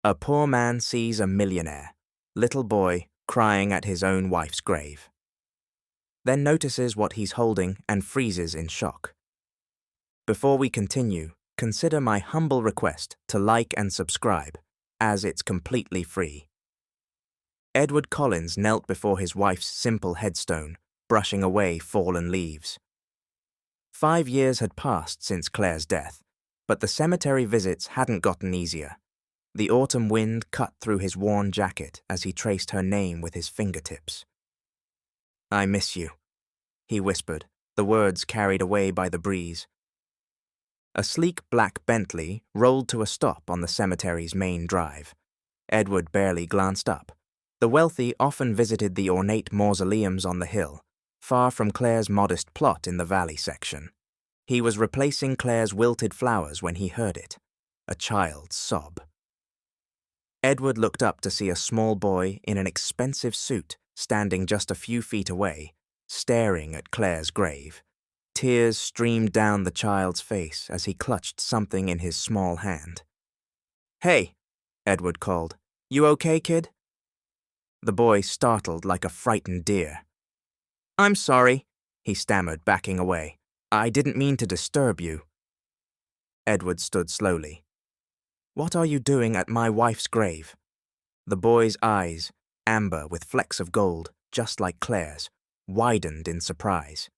A poor man sees a millionaire, little boy crying at his own wife's grave. Then notices what he's holding and freezes in shock. Before we continue, consider my humble request to like and subscribe, as it's completely free. Edward Collins knelt before his wife's simple headstone, brushing away fallen leaves. 5 years had passed since Claire's death, but the cemetery visits hadn't gotten easier. The autumn wind cut through his worn jacket as he traced her name with his fingertips. "I miss you," he whispered, the words carried away by the breeze. A sleek black Bentley rolled to a stop on the cemetery's main drive. Edward barely glanced up. The wealthy often visited the ornate mausoleums on the hill, far from Claire's modest plot in the valley section. He was replacing Claire's wilted flowers when he heard it, a child's sob. Edward looked up to see a small boy in an expensive suit standing just a few feet away, staring at Claire's grave. Tears streamed down the child's face as he clutched something in his small hand. "Hey," Edward called. "You okay, kid?" The boy startled like a frightened deer. "I'm sorry," he stammered, backing away. "I didn't mean to disturb you." Edward stood slowly. "What are you doing at my wife's grave?" The boy's eyes, amber with flecks of gold, just like Claire's, widened in surprise.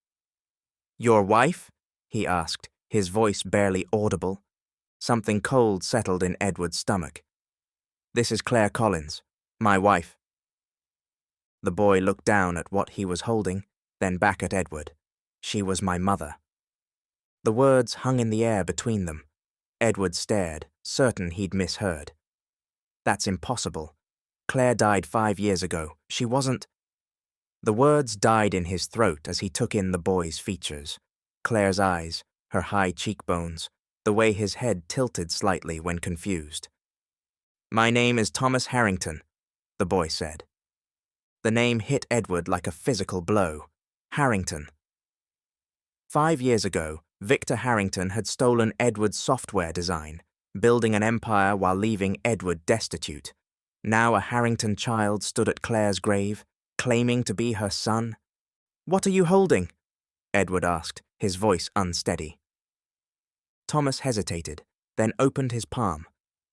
"Your wife?" he asked, his voice barely audible. Something cold settled in Edward's stomach. "This is Claire Collins, my wife." The boy looked down at what he was holding, then back at Edward. "She was my mother." The words hung in the air between them. Edward stared, certain he'd misheard. "That's impossible. Claire died 5 years ago. She wasn't—" The words died in his throat as he took in the boy's features. Claire's eyes, her high cheekbones, the way his head tilted slightly when confused. "My name is Thomas Harrington," the boy said. The name hit Edward like a physical blow. Harrington. 5 years ago, Victor Harrington had stolen Edward's software design, building an empire while leaving Edward destitute. Now a Harrington child stood at Claire's grave, claiming to be her son. "What are you holding?" Edward asked, his voice unsteady. Thomas hesitated, then opened his palm.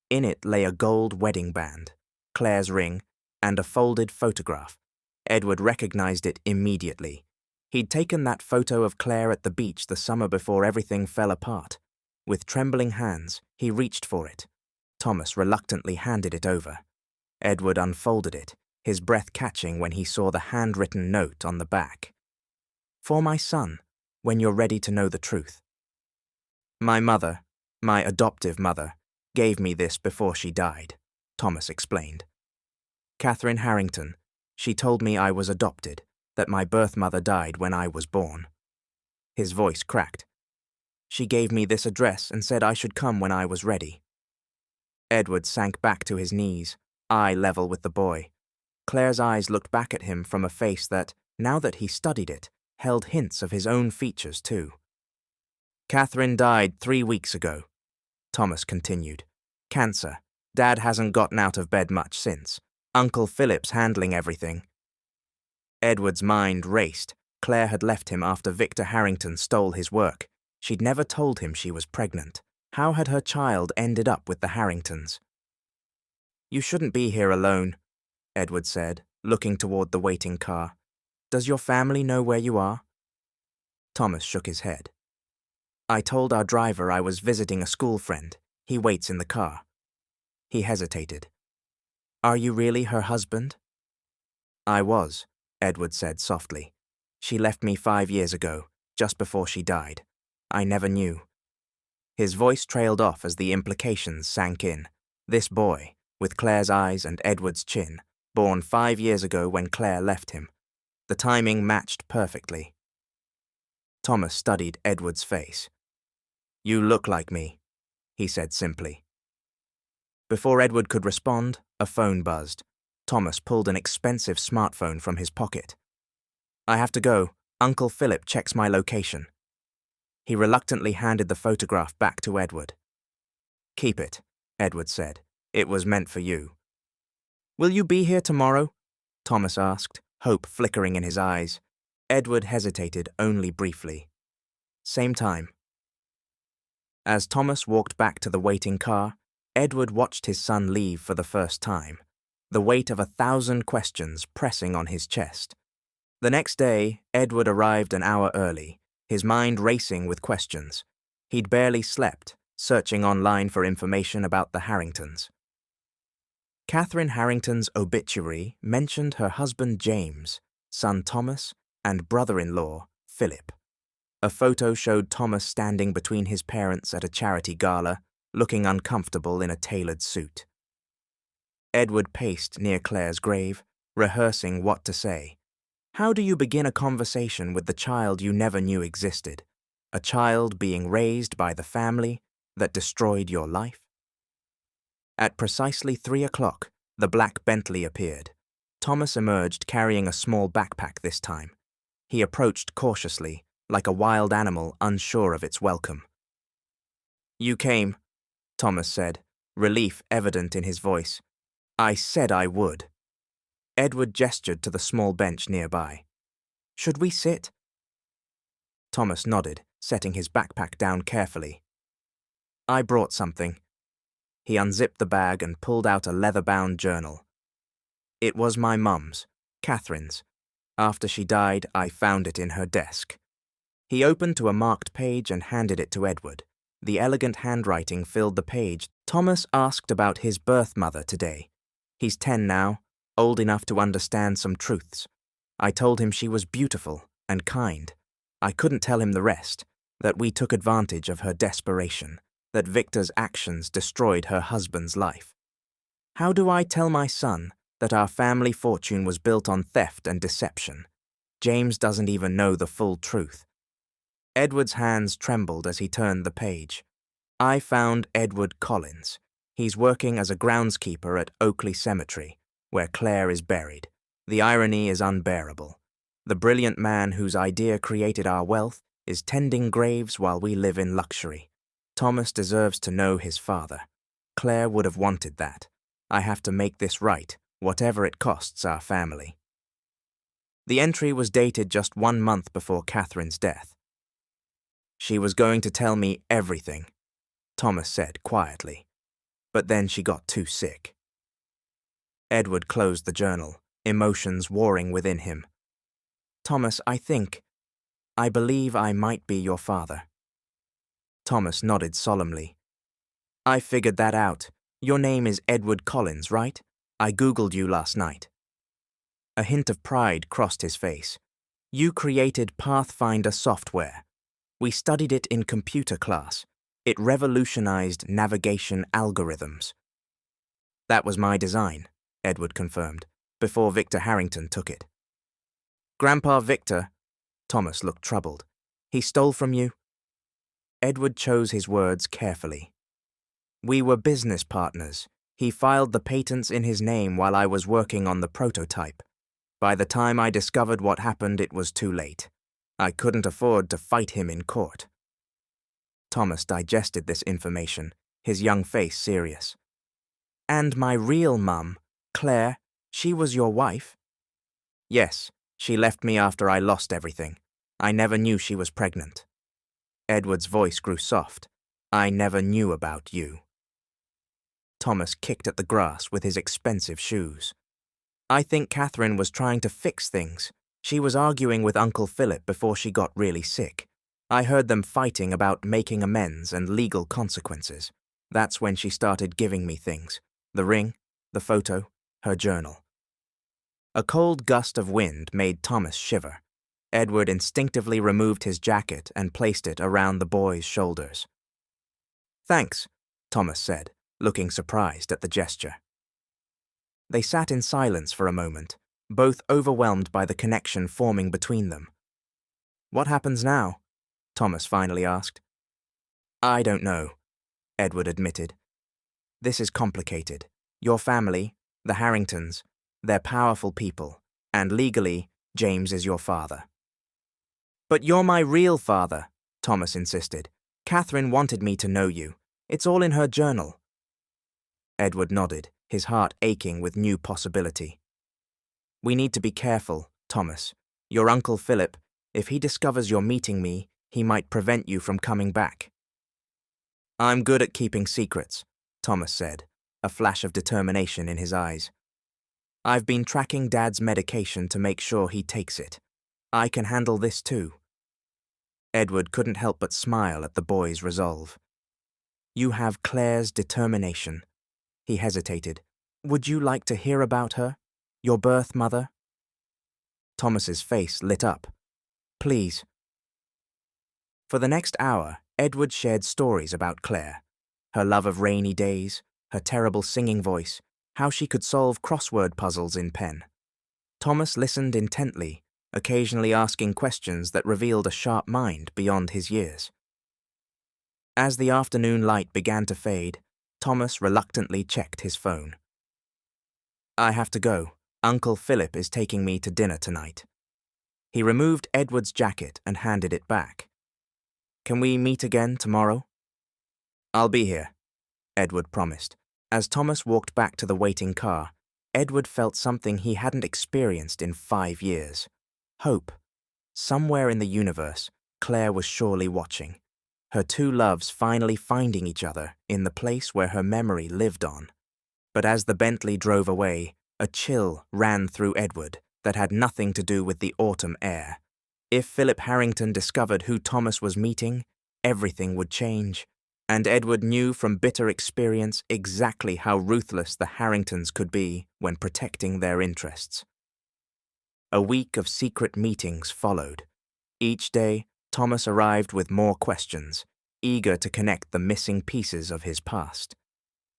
In it lay a gold wedding band, Claire's ring, and a folded photograph. Edward recognized it immediately. He'd taken that photo of Claire at the beach the summer before everything fell apart. With trembling hands, he reached for it. Thomas reluctantly handed it over. Edward unfolded it, his breath catching when he saw the handwritten note on the back. "For my son, when you're ready to know the truth. My mother, my adoptive mother, gave me this before she died," Thomas explained. "Catherine Harrington, she told me I was adopted, that my birth mother died when I was born." His voice cracked. "She gave me this address and said I should come when I was ready." Edward sank back to his knees, eye level with the boy. Claire's eyes looked back at him from a face that, now that he studied it, held hints of his own features too. "Catherine died 3 weeks ago," Thomas continued. "Cancer. Dad hasn't gotten out of bed much since. Uncle Philip's handling everything." Edward's mind raced. Claire had left him after Victor Harrington stole his work. She'd never told him she was pregnant. How had her child ended up with the Harringtons? "You shouldn't be here alone," Edward said, looking toward the waiting car. "Does your family know where you are?" Thomas shook his head. "I told our driver I was visiting a school friend. He waits in the car." He hesitated. "Are you really her husband?" "I was," Edward said softly. "She left me 5 years ago, just before she died. I never knew." His voice trailed off as the implications sank in. This boy, with Claire's eyes and Edward's chin, born 5 years ago when Claire left him. The timing matched perfectly. Thomas studied Edward's face. "You look like me," he said simply. Before Edward could respond, a phone buzzed. Thomas pulled an expensive smartphone from his pocket. "I have to go. Uncle Philip checks my location." He reluctantly handed the photograph back to Edward. "Keep it," Edward said. It was meant for you. Will you be here tomorrow? Thomas asked, hope flickering in his eyes. Edward hesitated only briefly. Same time. As Thomas walked back to the waiting car, Edward watched his son leave for the first time, the weight of 1,000 questions pressing on his chest. The next day, Edward arrived an hour early, his mind racing with questions. He'd barely slept, searching online for information about the Harringtons. Catherine Harrington's obituary mentioned her husband James, son Thomas, and brother-in-law Philip. A photo showed Thomas standing between his parents at a charity gala, looking uncomfortable in a tailored suit. Edward paced near Claire's grave, rehearsing what to say. How do you begin a conversation with the child you never knew existed? A child being raised by the family that destroyed your life? At precisely 3 o'clock, the black Bentley appeared. Thomas emerged carrying a small backpack this time. He approached cautiously, like a wild animal unsure of its welcome. You came, Thomas said, relief evident in his voice. I said I would. Edward gestured to the small bench nearby. Should we sit? Thomas nodded, setting his backpack down carefully. I brought something. He unzipped the bag and pulled out a leather-bound journal. It was my mum's, Catherine's. After she died, I found it in her desk. He opened to a marked page and handed it to Edward. The elegant handwriting filled the page. Thomas asked about his birth mother today. He's 10 now, old enough to understand some truths. I told him she was beautiful and kind. I couldn't tell him the rest, that we took advantage of her desperation, that Victor's actions destroyed her husband's life. How do I tell my son that our family fortune was built on theft and deception? James doesn't even know the full truth. Edward's hands trembled as he turned the page. I found Edward Collins. He's working as a groundskeeper at Oakley Cemetery, where Claire is buried. The irony is unbearable. The brilliant man whose idea created our wealth is tending graves while we live in luxury. Thomas deserves to know his father. Claire would have wanted that. I have to make this right, whatever it costs our family. The entry was dated just 1 month before Catherine's death. She was going to tell me everything, Thomas said quietly. But then she got too sick. Edward closed the journal, emotions warring within him. Thomas, I believe I might be your father. Thomas nodded solemnly. I figured that out. Your name is Edward Collins, right? I Googled you last night. A hint of pride crossed his face. You created Pathfinder software. We studied it in computer class. It revolutionized navigation algorithms. That was my design, Edward confirmed, before Victor Harrington took it. Grandpa Victor, Thomas looked troubled. He stole from you? Edward chose his words carefully. We were business partners. He filed the patents in his name while I was working on the prototype. By the time I discovered what happened, it was too late. I couldn't afford to fight him in court. Thomas digested this information, his young face serious. And my real mum, Claire, she was your wife? Yes, she left me after I lost everything. I never knew she was pregnant. Edward's voice grew soft. I never knew about you. Thomas kicked at the grass with his expensive shoes. I think Catherine was trying to fix things. She was arguing with Uncle Philip before she got really sick. I heard them fighting about making amends and legal consequences. That's when she started giving me things. The ring, the photo, her journal. A cold gust of wind made Thomas shiver. Edward instinctively removed his jacket and placed it around the boy's shoulders. Thanks, Thomas said, looking surprised at the gesture. They sat in silence for a moment, both overwhelmed by the connection forming between them. What happens now? Thomas finally asked. I don't know, Edward admitted. This is complicated. Your family, the Harringtons, they're powerful people, and legally, James is your father. But you're my real father, Thomas insisted. Catherine wanted me to know you. It's all in her journal. Edward nodded, his heart aching with new possibility. We need to be careful, Thomas. Your Uncle Philip, if he discovers you're meeting me, he might prevent you from coming back. I'm good at keeping secrets, Thomas said, a flash of determination in his eyes. I've been tracking Dad's medication to make sure he takes it. I can handle this too. Edward couldn't help but smile at the boy's resolve. You have Claire's determination. He hesitated. Would you like to hear about her? Your birth mother? Thomas's face lit up. Please. For the next hour, Edward shared stories about Claire. Her love of rainy days, her terrible singing voice, how she could solve crossword puzzles in pen. Thomas listened intently, occasionally asking questions that revealed a sharp mind beyond his years. As the afternoon light began to fade, Thomas reluctantly checked his phone. I have to go. Uncle Philip is taking me to dinner tonight. He removed Edward's jacket and handed it back. Can we meet again tomorrow? I'll be here, Edward promised. As Thomas walked back to the waiting car, Edward felt something he hadn't experienced in 5 years. Hope. Somewhere in the universe, Claire was surely watching. Her two loves finally finding each other in the place where her memory lived on. But as the Bentley drove away, a chill ran through Edward that had nothing to do with the autumn air. If Philip Harrington discovered who Thomas was meeting, everything would change. And Edward knew from bitter experience exactly how ruthless the Harringtons could be when protecting their interests. A week of secret meetings followed. Each day, Thomas arrived with more questions, eager to connect the missing pieces of his past.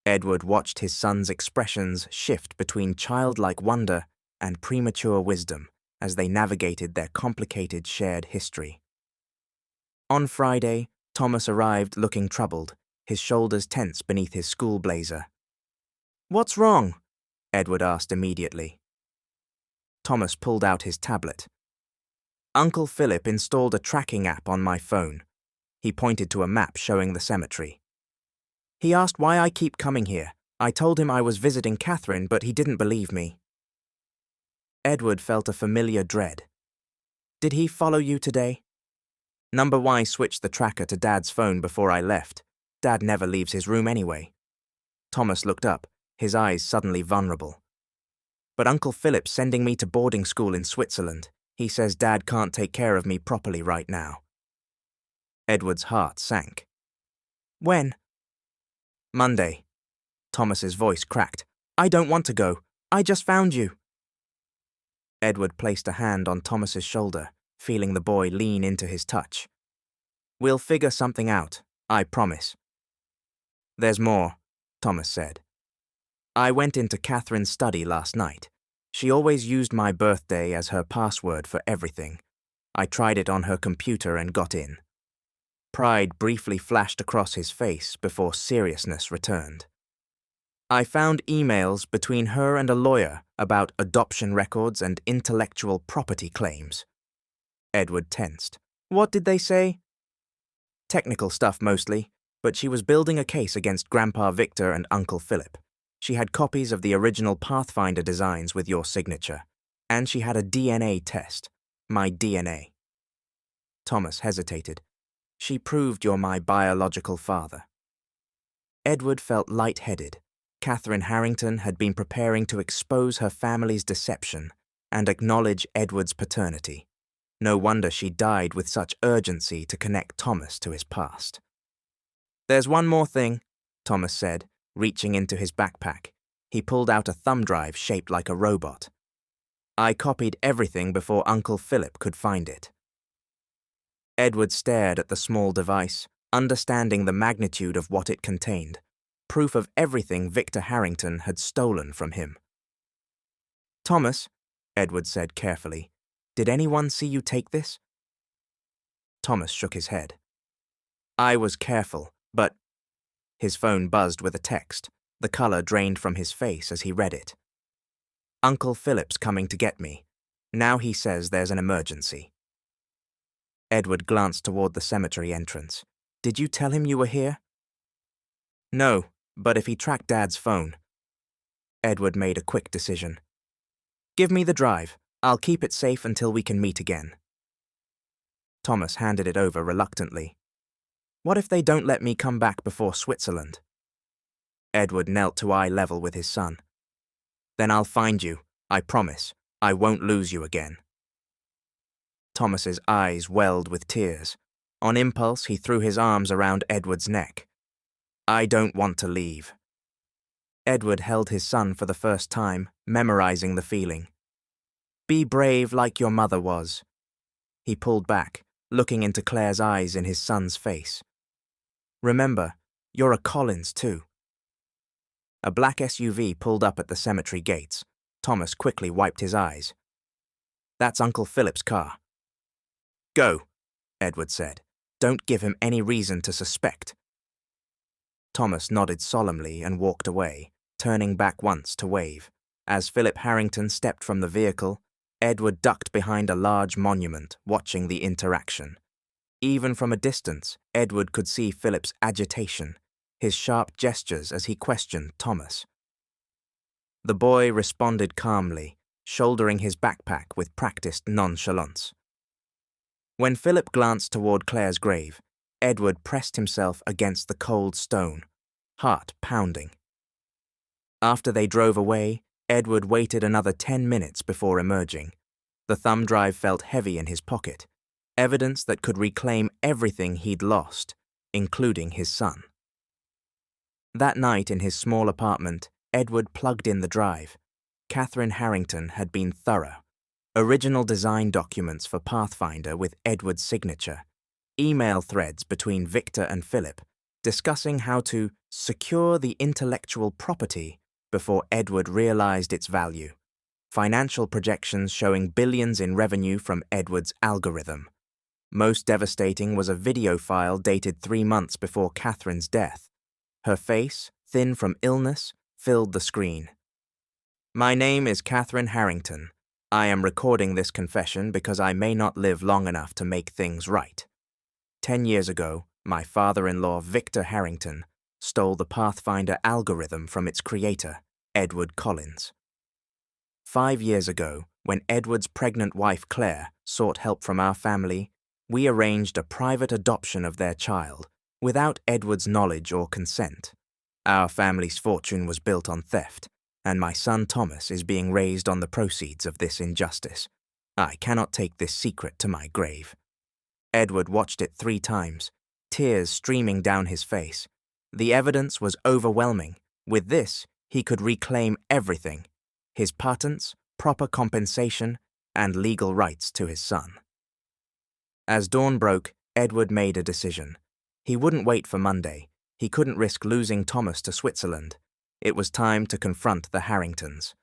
Edward watched his son's expressions shift between childlike wonder and premature wisdom as they navigated their complicated shared history. On Friday, Thomas arrived looking troubled, his shoulders tense beneath his school blazer. What's wrong? Edward asked immediately. Thomas pulled out his tablet. Uncle Philip installed a tracking app on my phone. He pointed to a map showing the cemetery. He asked why I keep coming here. I told him I was visiting Catherine, but he didn't believe me. Edward felt a familiar dread. Did he follow you today? Number Y switched the tracker to Dad's phone before I left. Dad never leaves his room anyway. Thomas looked up, his eyes suddenly vulnerable. But Uncle Philip's sending me to boarding school in Switzerland. He says Dad can't take care of me properly right now. Edward's heart sank. When? Monday. Thomas's voice cracked. I don't want to go. I just found you. Edward placed a hand on Thomas's shoulder, feeling the boy lean into his touch. We'll figure something out, I promise. There's more, Thomas said. I went into Catherine's study last night. She always used my birthday as her password for everything. I tried it on her computer and got in. Pride briefly flashed across his face before seriousness returned. I found emails between her and a lawyer about adoption records and intellectual property claims. Edward tensed. What did they say? Technical stuff mostly, but she was building a case against Grandpa Victor and Uncle Philip. She had copies of the original Pathfinder designs with your signature, and she had a DNA test, my DNA. Thomas hesitated. She proved you're my biological father. Edward felt lightheaded. Catherine Harrington had been preparing to expose her family's deception and acknowledge Edward's paternity. No wonder she died with such urgency to connect Thomas to his past. There's one more thing, Thomas said, reaching into his backpack. He pulled out a thumb drive shaped like a robot. I copied everything before Uncle Philip could find it. Edward stared at the small device, understanding the magnitude of what it contained. Proof of everything Victor Harrington had stolen from him. Thomas, Edward said carefully, did anyone see you take this? Thomas shook his head. I was careful, but... His phone buzzed with a text. The color drained from his face as he read it. Uncle Philip's coming to get me. Now he says there's an emergency. Edward glanced toward the cemetery entrance. Did you tell him you were here? No, But if he tracked Dad's phone... Edward made a quick decision. "Give me the drive. I'll keep it safe until we can meet again." Thomas handed it over reluctantly. "What if they don't let me come back before Switzerland?" Edward knelt to eye level with his son. "Then I'll find you. I promise. I won't lose you again." Thomas's eyes welled with tears. On impulse, he threw his arms around Edward's neck. "I don't want to leave." Edward held his son for the first time, memorizing the feeling. "Be brave like your mother was." He pulled back, looking into Claire's eyes in his son's face. "Remember, you're a Collins too." A black SUV pulled up at the cemetery gates. Thomas quickly wiped his eyes. "That's Uncle Philip's car." "Go," Edward said. "Don't give him any reason to suspect." Thomas nodded solemnly and walked away, turning back once to wave. As Philip Harrington stepped from the vehicle, Edward ducked behind a large monument, watching the interaction. Even from a distance, Edward could see Philip's agitation, his sharp gestures as he questioned Thomas. The boy responded calmly, shouldering his backpack with practiced nonchalance. When Philip glanced toward Claire's grave, Edward pressed himself against the cold stone, heart pounding. After they drove away, Edward waited another 10 minutes before emerging. The thumb drive felt heavy in his pocket, evidence that could reclaim everything he'd lost, including his son. That night in his small apartment, Edward plugged in the drive. Catherine Harrington had been thorough. Original design documents for Pathfinder with Edward's signature. Email threads between Victor and Philip, discussing how to secure the intellectual property before Edward realized its value. Financial projections showing billions in revenue from Edward's algorithm. Most devastating was a video file dated 3 months before Catherine's death. Her face, thin from illness, filled the screen. "My name is Catherine Harrington. I am recording this confession because I may not live long enough to make things right. 10 years ago, my father-in-law, Victor Harrington, stole the Pathfinder algorithm from its creator, Edward Collins. 5 years ago, when Edward's pregnant wife Claire sought help from our family, we arranged a private adoption of their child, without Edward's knowledge or consent. Our family's fortune was built on theft, and my son Thomas is being raised on the proceeds of this injustice. I cannot take this secret to my grave." Edward watched it 3 times, tears streaming down his face. The evidence was overwhelming. With this, he could reclaim everything: his patents, proper compensation, and legal rights to his son. As dawn broke, Edward made a decision. He wouldn't wait for Monday. He couldn't risk losing Thomas to Switzerland. It was time to confront the Harringtons.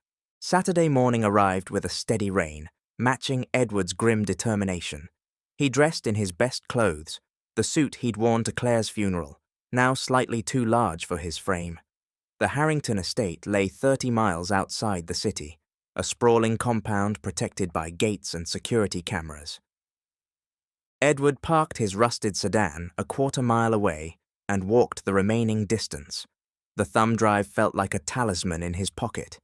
Saturday morning arrived with a steady rain, matching Edward's grim determination. He dressed in his best clothes, the suit he'd worn to Claire's funeral, now slightly too large for his frame. The Harrington estate lay 30 miles outside the city, a sprawling compound protected by gates and security cameras. Edward parked his rusted sedan a quarter-mile away and walked the remaining distance. The thumb drive felt like a talisman in his pocket.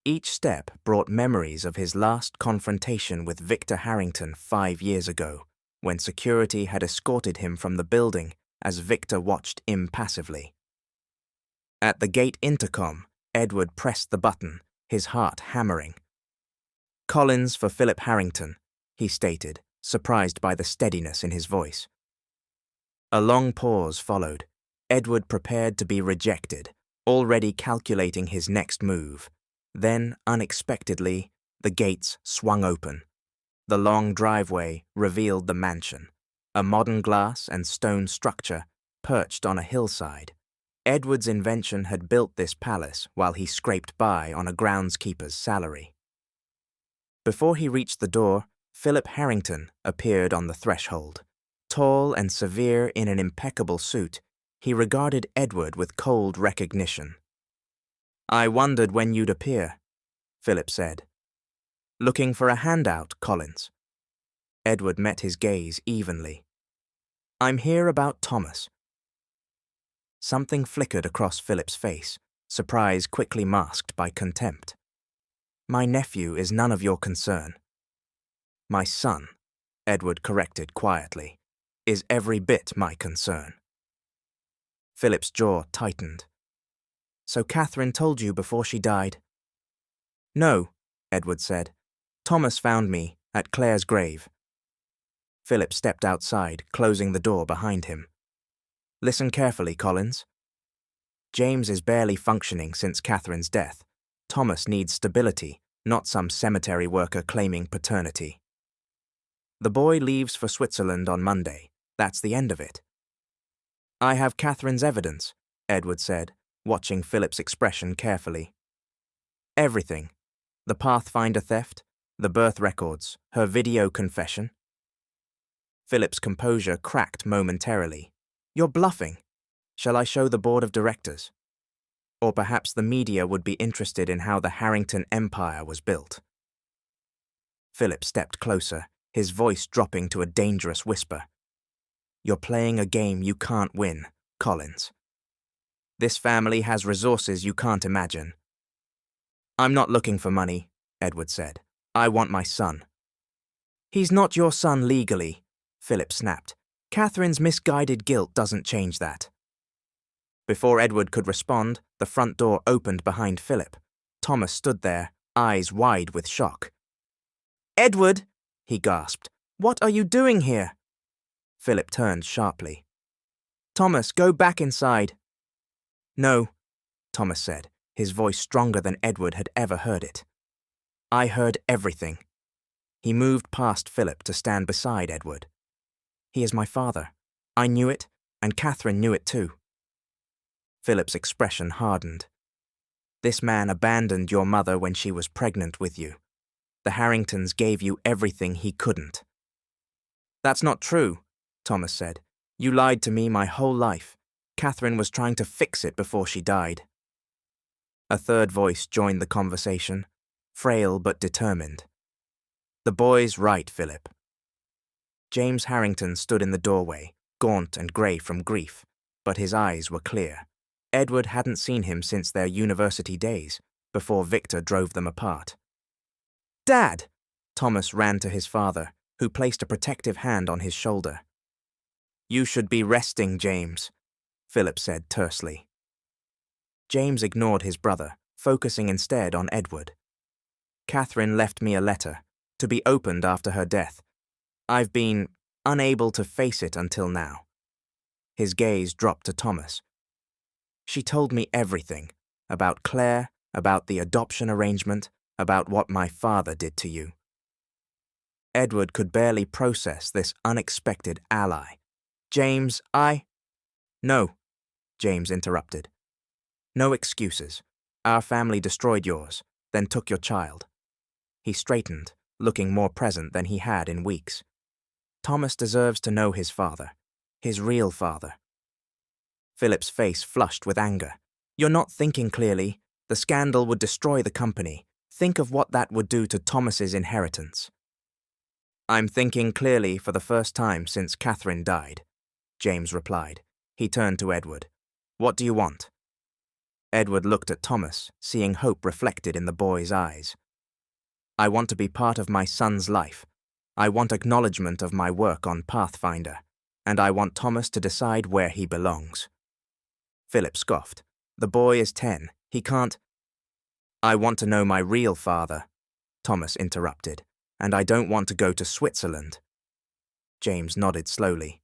Each step brought memories of his last confrontation with Victor Harrington 5 years ago, when security had escorted him from the building as Victor watched impassively. At the gate intercom, Edward pressed the button, his heart hammering. "Collins for Philip Harrington," he stated, surprised by the steadiness in his voice. A long pause followed. Edward prepared to be rejected, already calculating his next move. Then, unexpectedly, the gates swung open. The long driveway revealed the mansion, a modern glass and stone structure perched on a hillside. Edward's invention had built this palace while he scraped by on a groundskeeper's salary. Before he reached the door, Philip Harrington appeared on the threshold. Tall and severe in an impeccable suit, he regarded Edward with cold recognition. "I wondered when you'd appear," Philip said. "Looking for a handout, Collins?" Edward met his gaze evenly. "I'm here about Thomas." Something flickered across Philip's face, surprise quickly masked by contempt. My nephew is none of your concern. My son, Edward corrected quietly, is every bit my concern. Philip's jaw tightened. So Catherine told you before she died? No, Edward said. Thomas found me at Claire's grave. Philip stepped outside, closing the door behind him. Listen carefully, Collins. James is barely functioning since Catherine's death. Thomas needs stability, not some cemetery worker claiming paternity. The boy leaves for Switzerland on Monday. That's the end of it. I have Catherine's evidence, Edward said, watching Philip's expression carefully. Everything. The Pathfinder theft, the birth records, her video confession. Philip's composure cracked momentarily. You're bluffing. Shall I show the board of directors? Or perhaps the media would be interested in how the Harrington empire was built. Philip stepped closer, his voice dropping to a dangerous whisper. You're playing a game you can't win, Collins. This family has resources you can't imagine. I'm not looking for money, Edward said. I want my son. He's not your son legally, Philip snapped. Catherine's misguided guilt doesn't change that. Before Edward could respond, the front door opened behind Philip. Thomas stood there, eyes wide with shock. Edward, he gasped. What are you doing here? Philip turned sharply. Thomas, go back inside. No, Thomas said, his voice stronger than Edward had ever heard it. I heard everything. He moved past Philip to stand beside Edward. He is my father. I knew it, and Catherine knew it too. Philip's expression hardened. This man abandoned your mother when she was pregnant with you. The Harringtons gave you everything he couldn't. That's not true, Thomas said. You lied to me my whole life. Catherine was trying to fix it before she died. A third voice joined the conversation, frail but determined. The boy's right, Philip. James Harrington stood in the doorway, gaunt and grey from grief, but his eyes were clear. Edward hadn't seen him since their university days, before Victor drove them apart. Dad! Thomas ran to his father, who placed a protective hand on his shoulder. You should be resting, James, Philip said tersely. James ignored his brother, focusing instead on Edward. Catherine left me a letter, to be opened after her death. I've been unable to face it until now. His gaze dropped to Thomas. She told me everything, about Claire, about the adoption arrangement, about what my father did to you. Edward could barely process this unexpected ally. James, No, James interrupted. No excuses. Our family destroyed yours, then took your child. He straightened, looking more present than he had in weeks. Thomas deserves to know his father, his real father. Philip's face flushed with anger. You're not thinking clearly. The scandal would destroy the company. Think of what that would do to Thomas's inheritance. I'm thinking clearly for the first time since Catherine died, James replied. He turned to Edward. What do you want? Edward looked at Thomas, seeing hope reflected in the boy's eyes. I want to be part of my son's life. I want acknowledgement of my work on Pathfinder, and I want Thomas to decide where he belongs. Philip scoffed. The boy is 10. He can't. I want to know my real father, Thomas interrupted, and I don't want to go to Switzerland. James nodded slowly.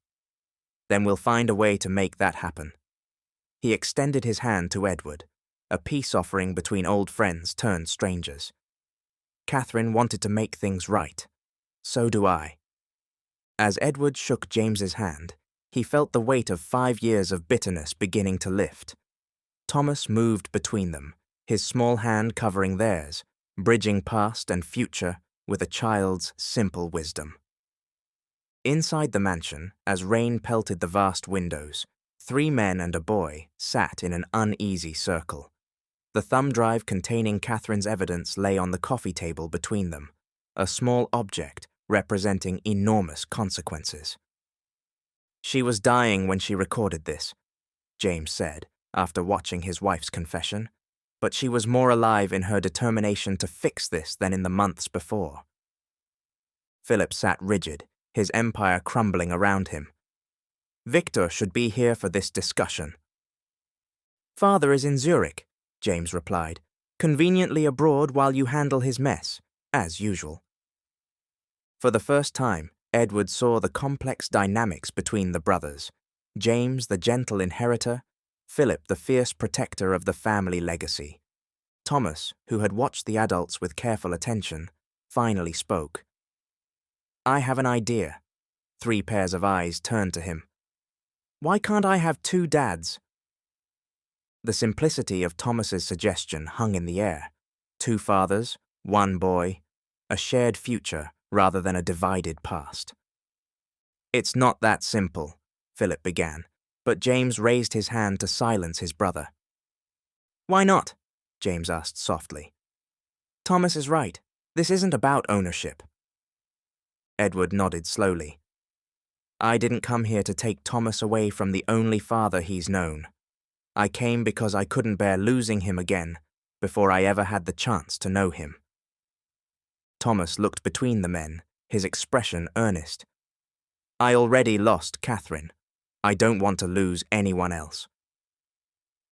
Then we'll find a way to make that happen. He extended his hand to Edward, a peace offering between old friends turned strangers. Catherine wanted to make things right. So do I. As Edward shook James's hand, he felt the weight of 5 years of bitterness beginning to lift. Thomas moved between them, his small hand covering theirs, bridging past and future with a child's simple wisdom. Inside the mansion, as rain pelted the vast windows, 3 men and a boy sat in an uneasy circle. The thumb drive containing Catherine's evidence lay on the coffee table between them, a small object representing enormous consequences. She was dying when she recorded this, James said, after watching his wife's confession, but she was more alive in her determination to fix this than in the months before. Philip sat rigid, his empire crumbling around him. Victor should be here for this discussion. Father is in Zurich, James replied, conveniently abroad while you handle his mess, as usual. For the first time, Edward saw the complex dynamics between the brothers, James the gentle inheritor, Philip the fierce protector of the family legacy. Thomas, who had watched the adults with careful attention, finally spoke. I have an idea. 3 pairs of eyes turned to him. Why can't I have 2 dads? The simplicity of Thomas's suggestion hung in the air. 2 fathers, 1 boy, a shared future rather than a divided past. It's not that simple, Philip began, but James raised his hand to silence his brother. Why not? James asked softly. Thomas is right. This isn't about ownership. Edward nodded slowly. I didn't come here to take Thomas away from the only father he's known. I came because I couldn't bear losing him again before I ever had the chance to know him. Thomas looked between the men, his expression earnest. I already lost Catherine. I don't want to lose anyone else.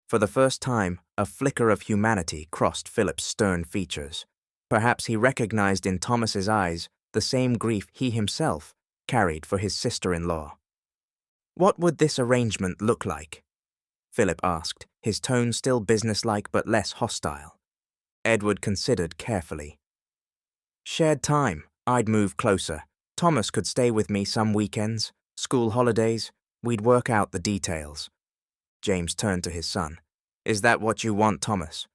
For the first time, a flicker of humanity crossed Philip's stern features. Perhaps he recognized in Thomas's eyes the same grief he himself carried for his sister-in-law. What would this arrangement look like? Philip asked, his tone still businesslike but less hostile. Edward considered carefully. Shared time. I'd move closer. Thomas could stay with me some weekends, school holidays. We'd work out the details. James turned to his son. Is that what you want, Thomas?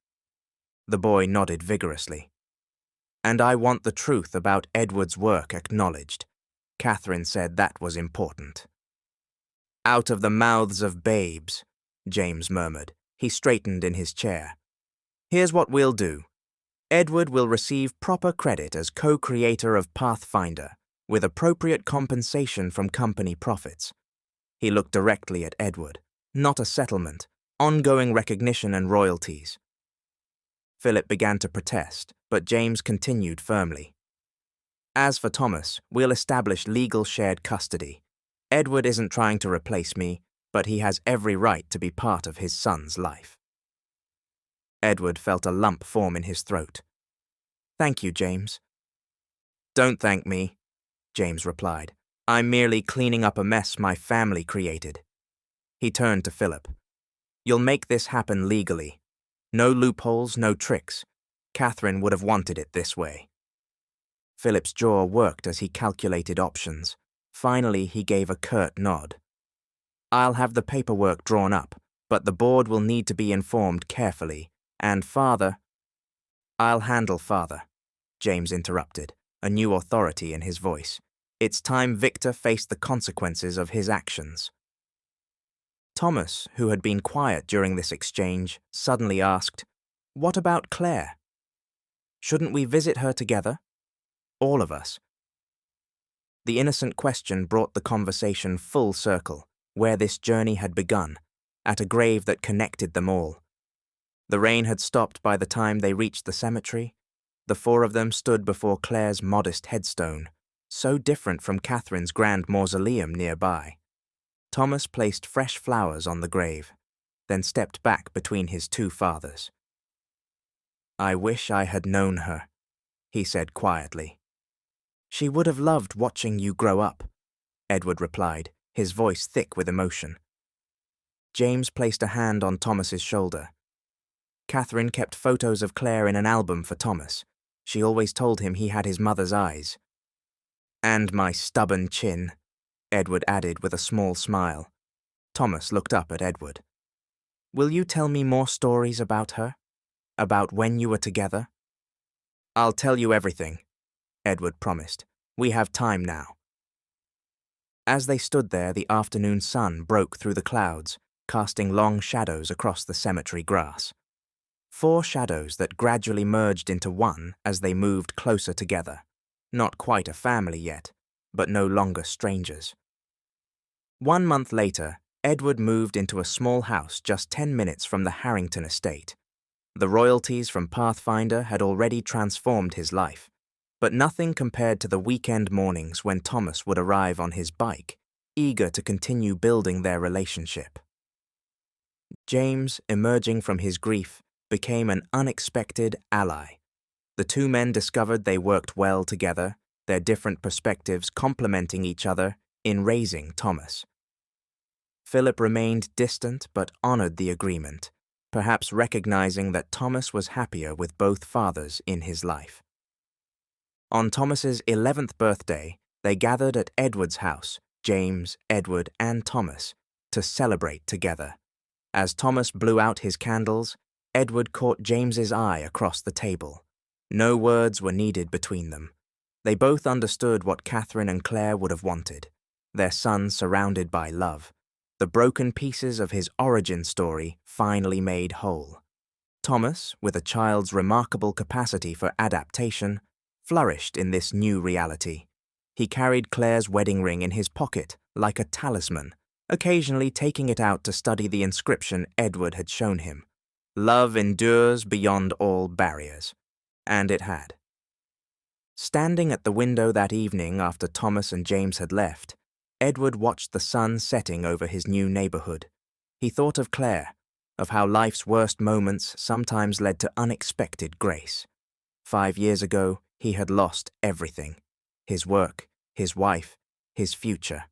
The boy nodded vigorously. And I want the truth about Edward's work acknowledged. Catherine said that was important. Out of the mouths of babes, James murmured. He straightened in his chair. Here's what we'll do. Edward will receive proper credit as co-creator of Pathfinder, with appropriate compensation from company profits. He looked directly at Edward. Not a settlement, ongoing recognition and royalties. Philip began to protest, but James continued firmly. As for Thomas, we'll establish legal shared custody. Edward isn't trying to replace me, but he has every right to be part of his son's life. Edward felt a lump form in his throat. Thank you, James. Don't thank me, James replied. I'm merely cleaning up a mess my family created. He turned to Philip. You'll make this happen legally. No loopholes, no tricks. Catherine would have wanted it this way. Philip's jaw worked as he calculated options. Finally, he gave a curt nod. I'll have the paperwork drawn up, but the board will need to be informed carefully. And Father... I'll handle Father, James interrupted, a new authority in his voice. It's time Victor faced the consequences of his actions. Thomas, who had been quiet during this exchange, suddenly asked, What about Claire? Shouldn't we visit her together? All of us. The innocent question brought the conversation full circle, where this journey had begun, at a grave that connected them all. The rain had stopped by the time they reached the cemetery. The 4 of them stood before Claire's modest headstone, so different from Catherine's grand mausoleum nearby. Thomas placed fresh flowers on the grave, then stepped back between his 2 fathers. I wish I had known her, he said quietly. She would have loved watching you grow up, Edward replied, his voice thick with emotion. James placed a hand on Thomas's shoulder. Catherine kept photos of Claire in an album for Thomas. She always told him he had his mother's eyes. And my stubborn chin, Edward added with a small smile. Thomas looked up at Edward. Will you tell me more stories about her? About when you were together? I'll tell you everything, Edward promised. We have time now. As they stood there, the afternoon sun broke through the clouds, casting long shadows across the cemetery grass. 4 shadows that gradually merged into one as they moved closer together. Not quite a family yet, but no longer strangers. 1 month later, Edward moved into a small house just 10 minutes from the Harrington estate. The royalties from Pathfinder had already transformed his life, but nothing compared to the weekend mornings when Thomas would arrive on his bike, eager to continue building their relationship. James, emerging from his grief, became an unexpected ally. The two men discovered they worked well together, their different perspectives complementing each other in raising Thomas. Philip remained distant but honored the agreement, perhaps recognizing that Thomas was happier with both fathers in his life. On Thomas's 11th birthday, they gathered at Edward's house, James, Edward, and Thomas, to celebrate together. As Thomas blew out his candles, Edward caught James's eye across the table. No words were needed between them. They both understood what Catherine and Claire would have wanted, their son surrounded by love, the broken pieces of his origin story finally made whole. Thomas, with a child's remarkable capacity for adaptation, flourished in this new reality. He carried Claire's wedding ring in his pocket like a talisman, occasionally taking it out to study the inscription Edward had shown him. Love endures beyond all barriers. And it had. Standing at the window that evening after Thomas and James had left, Edward watched the sun setting over his new neighborhood. He thought of Claire, of how life's worst moments sometimes led to unexpected grace. 5 years ago, he had lost everything: his work, his wife, his future.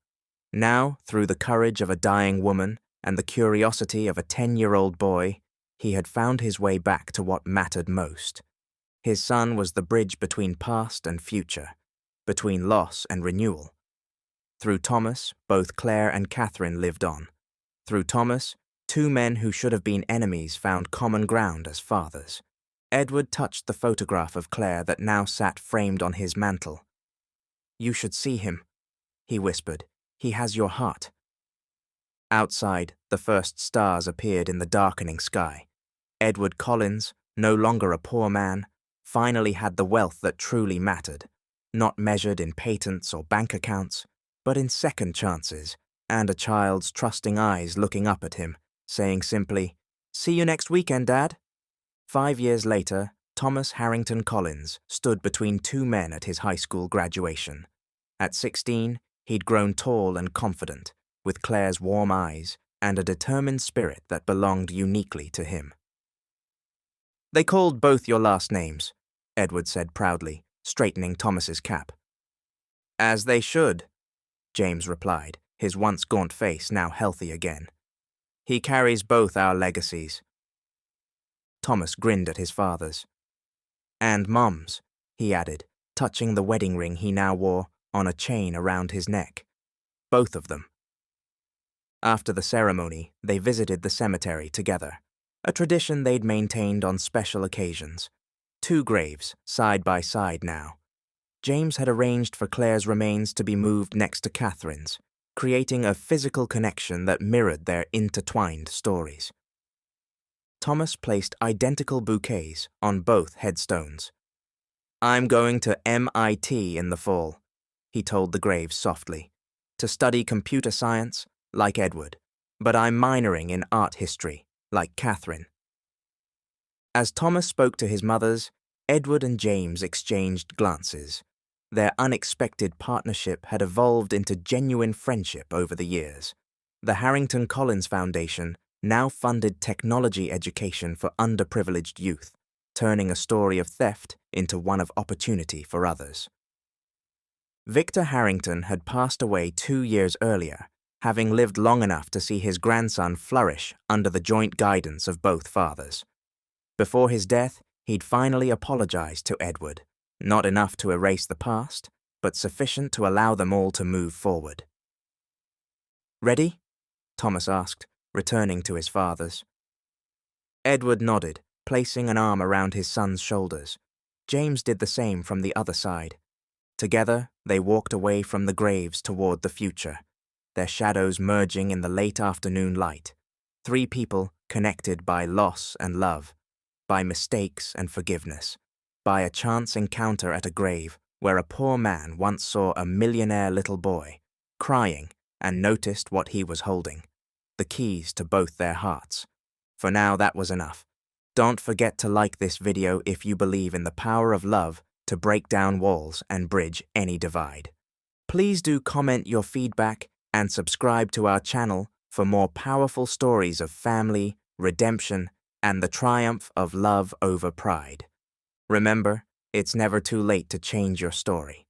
Now, through the courage of a dying woman and the curiosity of a 10-year-old boy, he had found his way back to what mattered most. His son was the bridge between past and future, between loss and renewal. Through Thomas, both Claire and Catherine lived on. Through Thomas, two men who should have been enemies found common ground as fathers. Edward touched the photograph of Claire that now sat framed on his mantel. "You should see him," he whispered. "He has your heart." Outside, the first stars appeared in the darkening sky. Edward Collins, no longer a poor man, finally had the wealth that truly mattered, not measured in patents or bank accounts, but in second chances, and a child's trusting eyes looking up at him, saying simply, "See you next weekend, Dad." 5 years later, Thomas Harrington Collins stood between two men at his high school graduation. At 16, he'd grown tall and confident, with Claire's warm eyes and a determined spirit that belonged uniquely to him. "They called both your last names," Edward said proudly, straightening Thomas's cap. "As they should," James replied, his once gaunt face now healthy again. "He carries both our legacies." Thomas grinned at his father's. "And Mom's," he added, touching the wedding ring he now wore on a chain around his neck. "Both of them." After the ceremony, they visited the cemetery together, a tradition they'd maintained on special occasions. 2 graves, side by side now. James had arranged for Claire's remains to be moved next to Catherine's, creating a physical connection that mirrored their intertwined stories. Thomas placed identical bouquets on both headstones. "I'm going to MIT in the fall," he told the graves softly, "to study computer science, like Edward, but I'm minoring in art history, like Catherine." As Thomas spoke to his mothers, Edward and James exchanged glances. Their unexpected partnership had evolved into genuine friendship over the years. The Harrington Collins Foundation now funded technology education for underprivileged youth, turning a story of theft into one of opportunity for others. Victor Harrington had passed away 2 years earlier, having lived long enough to see his grandson flourish under the joint guidance of both fathers. Before his death, he'd finally apologized to Edward, not enough to erase the past, but sufficient to allow them all to move forward. "Ready?" Thomas asked, returning to his father's. Edward nodded, placing an arm around his son's shoulders. James did the same from the other side. Together, they walked away from the graves toward the future, their shadows merging in the late afternoon light. 3 people connected by loss and love, by mistakes and forgiveness, by a chance encounter at a grave where a poor man once saw a millionaire little boy, crying, and noticed what he was holding. the keys to both their hearts. For now, that was enough. Don't forget to like this video if you believe in the power of love to break down walls and bridge any divide. Please do comment your feedback and subscribe to our channel for more powerful stories of family, redemption, and the triumph of love over pride. Remember, it's never too late to change your story.